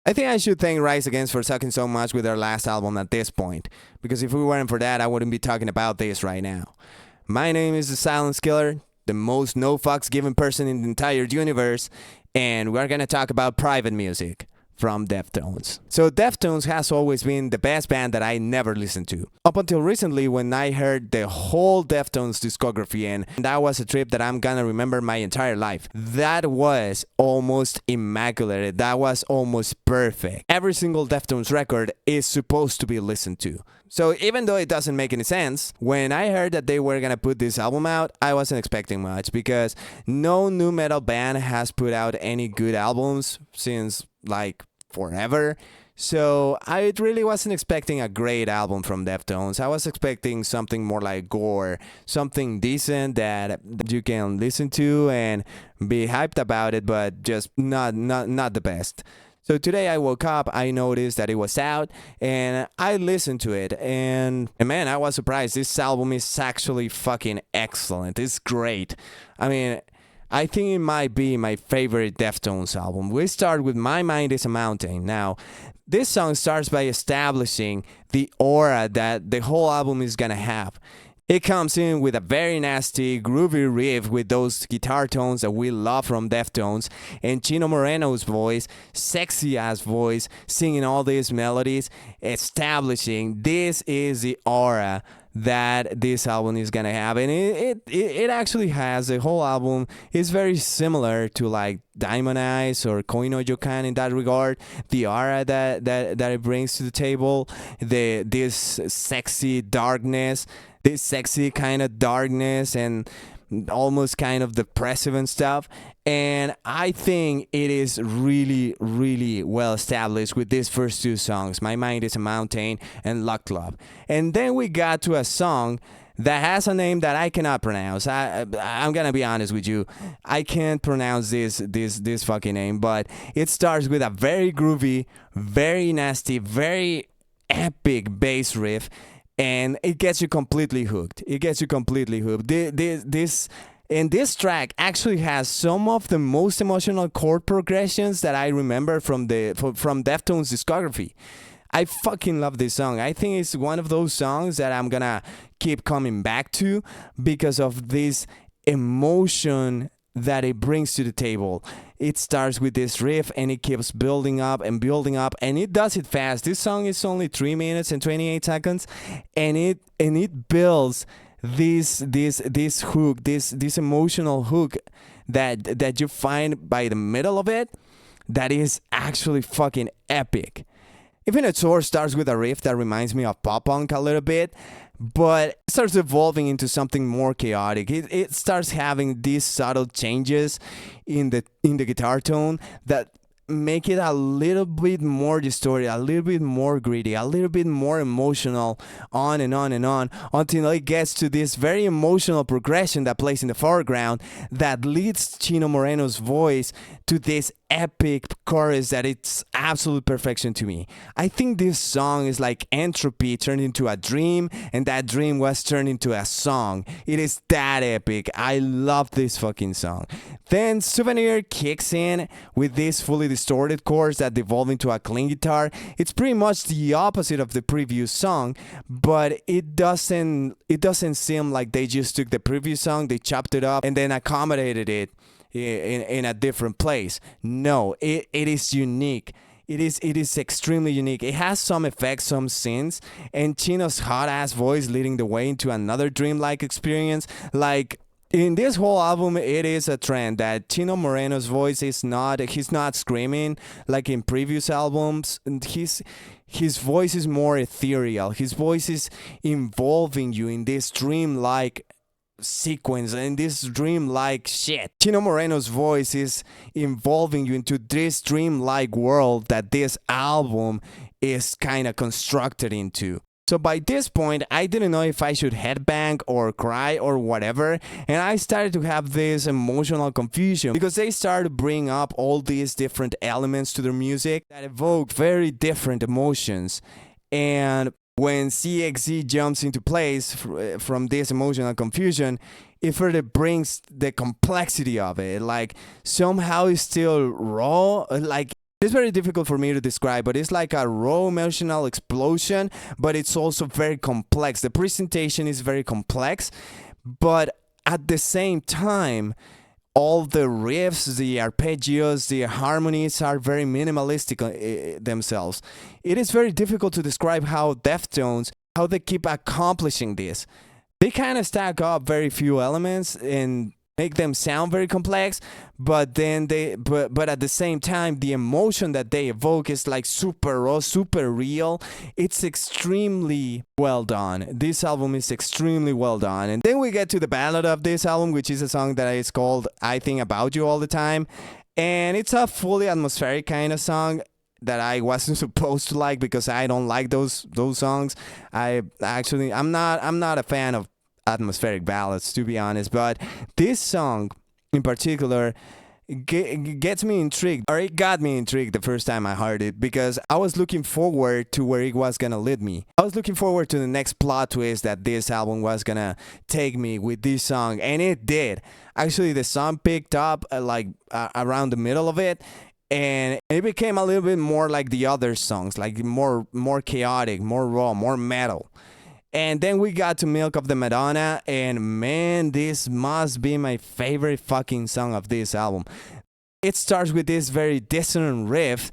I think I should thank Rise Against for sucking so much with their last album at this point, because if we weren't for that, I wouldn't be talking about this right now. My name is the Silence Killer, the most no fucks given person in the entire universe, and we're gonna talk about private music from Deftones. So Deftones has always been the best band that I never listened to. Up until recently when I heard the whole Deftones discography, and that was a trip that I'm gonna remember my entire life. That was almost immaculate. That was almost perfect. Every single Deftones record is supposed to be listened to. So even though it doesn't make any sense, when I heard that they were gonna put this album out, I wasn't expecting much because no new metal band has put out any good albums since like forever. So I really wasn't expecting a great album from Deftones. I was expecting something more like Gore, something decent that you can listen to and be hyped about it, but just not the best. So today I woke up, I noticed that it was out, and I listened to it, and man, I was surprised. This album is actually fucking excellent. It's great. I mean, I think it might be my favorite Deftones album. We start with My Mind is a Mountain. Now, this song starts by establishing the aura that the whole album is gonna have. It comes in with a very nasty, groovy riff with those guitar tones that we love from Deftones, and Chino Moreno's voice, sexy ass voice, singing all these melodies, establishing this is the aura that this album is gonna have, and it actually has. The whole album is very similar to like Diamond Eyes or Koino Yokan in that regard. The aura that it brings to the table, this sexy darkness, this sexy kind of darkness and almost kind of depressive and stuff. And I think it is really well established with these first two songs, My Mind is a Mountain and Luck Club. And then we got to a song that has a name that I cannot pronounce. I'm gonna be honest with you, I can't pronounce this fucking name, but it starts with a very groovy, very nasty, very epic bass riff, and it gets you completely hooked. It gets you completely hooked. This track actually has some of the most emotional chord progressions that I remember from Deftones discography. I fucking love this song. I think it's one of those songs that I'm gonna keep coming back to because of this emotion that it brings to the table. It starts with this riff and it keeps building up and it does it fast. This song is only 3 minutes and 28 seconds and it builds this hook, this emotional hook that you find by the middle of it that is actually fucking epic. Even its source starts with a riff that reminds me of pop punk a little bit, but it starts evolving into something more chaotic. It starts having these subtle changes in the guitar tone that make it a little bit more distorted, a little bit more gritty, a little bit more emotional, on and on and on, until it gets to this very emotional progression that plays in the foreground that leads Chino Moreno's voice to this epic chorus that it's absolute perfection to me. I think this song is like entropy turned into a dream, and that dream was turned into a song. It is that epic. I love this fucking song. Then Souvenir kicks in with this fully distorted chorus that devolve into a clean guitar. It's pretty much the opposite of the previous song, but it doesn't seem like they just took the previous song, they chopped it up and then accommodated it in a different place. No, it is unique. It is extremely unique. It has some effects, some synths, and Chino's hot ass voice leading the way into another dreamlike experience. Like in this whole album, it is a trend that Chino Moreno's voice he's not screaming like in previous albums. His voice is more ethereal. His voice is involving you in this dreamlike sequence and this dreamlike shit. Chino Moreno's voice is involving you into this dreamlike world that this album is kind of constructed into. So by this point, I didn't know if I should headbang or cry or whatever, and I started to have this emotional confusion because they started to bring up all these different elements to their music that evoke very different emotions. And when CXZ jumps into place from this emotional confusion, it further brings the complexity of it. Like somehow it's still raw, like It's very difficult for me to describe, but it's like a raw emotional explosion, but it's also very complex. The presentation is very complex, but at the same time, all the riffs, the arpeggios, the harmonies are very minimalistic themselves. It is very difficult to describe how Deftones, how they keep accomplishing this. They kind of stack up very few elements and make them sound very complex, but then but at the same time the emotion that they evoke is like super raw, super real. It's extremely well done. This album is extremely well done. And then we get to the ballad of this album, which is a song that is called I Think About You All the Time, and it's a fully atmospheric kind of song that I wasn't supposed to like because I don't like those songs. I'm not a fan of atmospheric ballads, to be honest, but this song in particular gets me intrigued, or it got me intrigued the first time I heard it, because I was looking forward to where it was gonna lead me. I was looking forward to the next plot twist that this album was gonna take me with this song, and it did. Actually, the song picked up around the middle of it, and it became a little bit more like the other songs, like more chaotic, more raw, more metal. And then we got to Milk of the Madonna, and man, this must be my favorite fucking song of this album. It starts with this very dissonant riff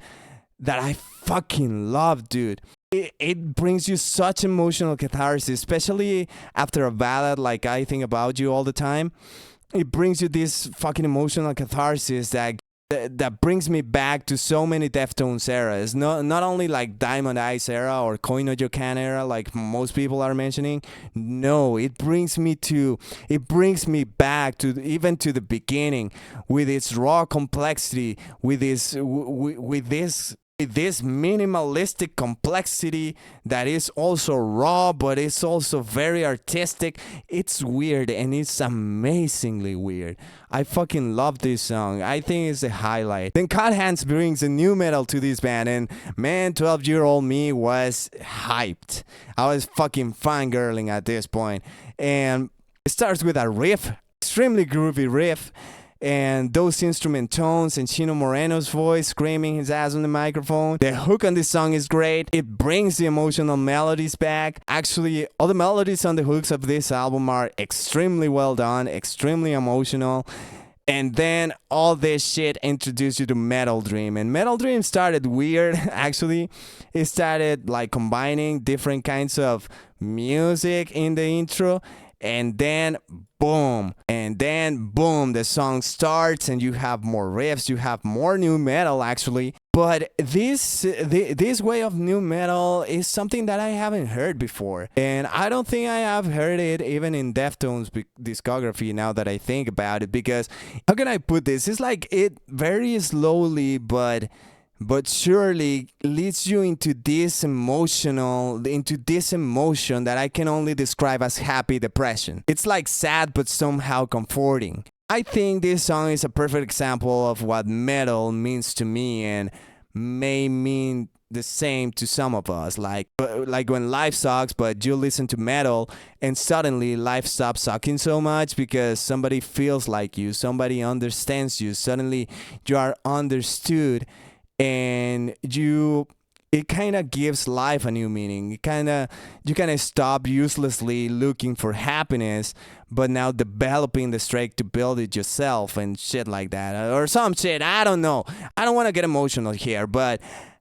that I fucking love, dude. It brings you such emotional catharsis, especially after a ballad like I Think About You All the Time. It brings you this fucking emotional catharsis that brings me back to so many Deftones eras. Not only like Diamond Eyes era or Koi no Yokan era like most people are mentioning. No, it brings me back to even to the beginning with its raw complexity, with this minimalistic complexity that is also raw, but it's also very artistic. It's weird, and it's amazingly weird. I fucking love this song. I think it's a highlight. Then Cut Hands brings a new metal to this band, and man, 12-year-old me was hyped. I was fucking fangirling at this point. And it starts with a riff, extremely groovy riff, and those instrument tones and Chino Moreno's voice screaming his ass on the microphone. The hook on this song is great. It brings the emotional melodies back. Actually, all the melodies on the hooks of this album are extremely well done, extremely emotional. And then all this shit introduced you to Metal Dream. And Metal Dream started weird, actually. It started like combining different kinds of music in the intro. And then boom, the song starts, and you have more riffs, you have more new metal actually. But this way of new metal is something that I haven't heard before, and I don't think I have heard it even in Deftones' discography. Now that I think about it, because how can I put this? It's like it very slowly, but surely leads you into this emotion that I can only describe as happy depression. It's like sad but somehow comforting. I think this song is a perfect example of what metal means to me, and may mean the same to some of us. Like when life sucks, but you listen to metal and suddenly life stops sucking so much because somebody feels like you, somebody understands you, suddenly you are understood. And it kind of gives life a new meaning. You kind of stop uselessly looking for happiness, but now developing the strength to build it yourself and shit like that, or some shit. I don't know. I don't want to get emotional here, but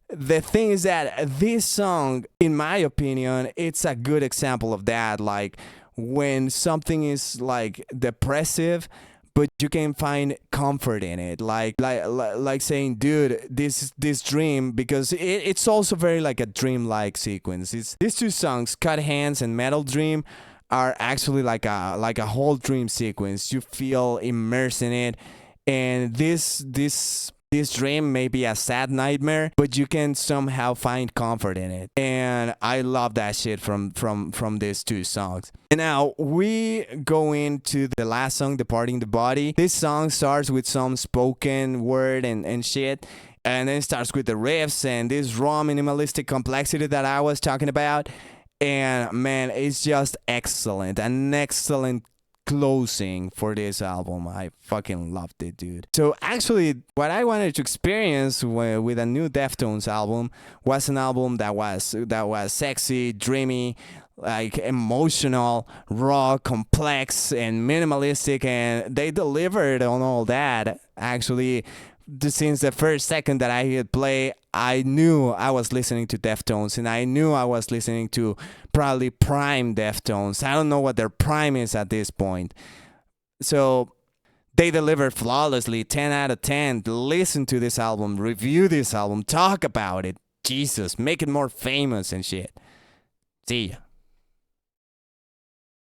the thing is that this song, in my opinion, it's a good example of that. Like when something is like depressive, but you can find comfort in it, like saying, dude, this dream, because it's also very like a dream-like sequence. It's these two songs, Cut Hands and Metal Dream, are actually like a whole dream sequence. You feel immersed in it, and this dream may be a sad nightmare, but you can somehow find comfort in it. And I love that shit from these two songs. And now we go into the last song, Departing the Body. This song starts with some spoken word and shit, and then it starts with the riffs and this raw minimalistic complexity that I was talking about. And man, it's just excellent. An excellent closing for this album. I fucking loved it, dude. So actually, what I wanted to experience with a new Deftones album was an album that was sexy, dreamy, like emotional, raw, complex, and minimalistic, and they delivered on all that. Actually, since the first second that I hit play, I knew I was listening to Deftones, and I knew I was listening to probably prime Deftones. I don't know what their prime is at this point. So they delivered flawlessly, 10 out of 10. Listen to this album, review this album, talk about it. Jesus, make it more famous and shit. See ya.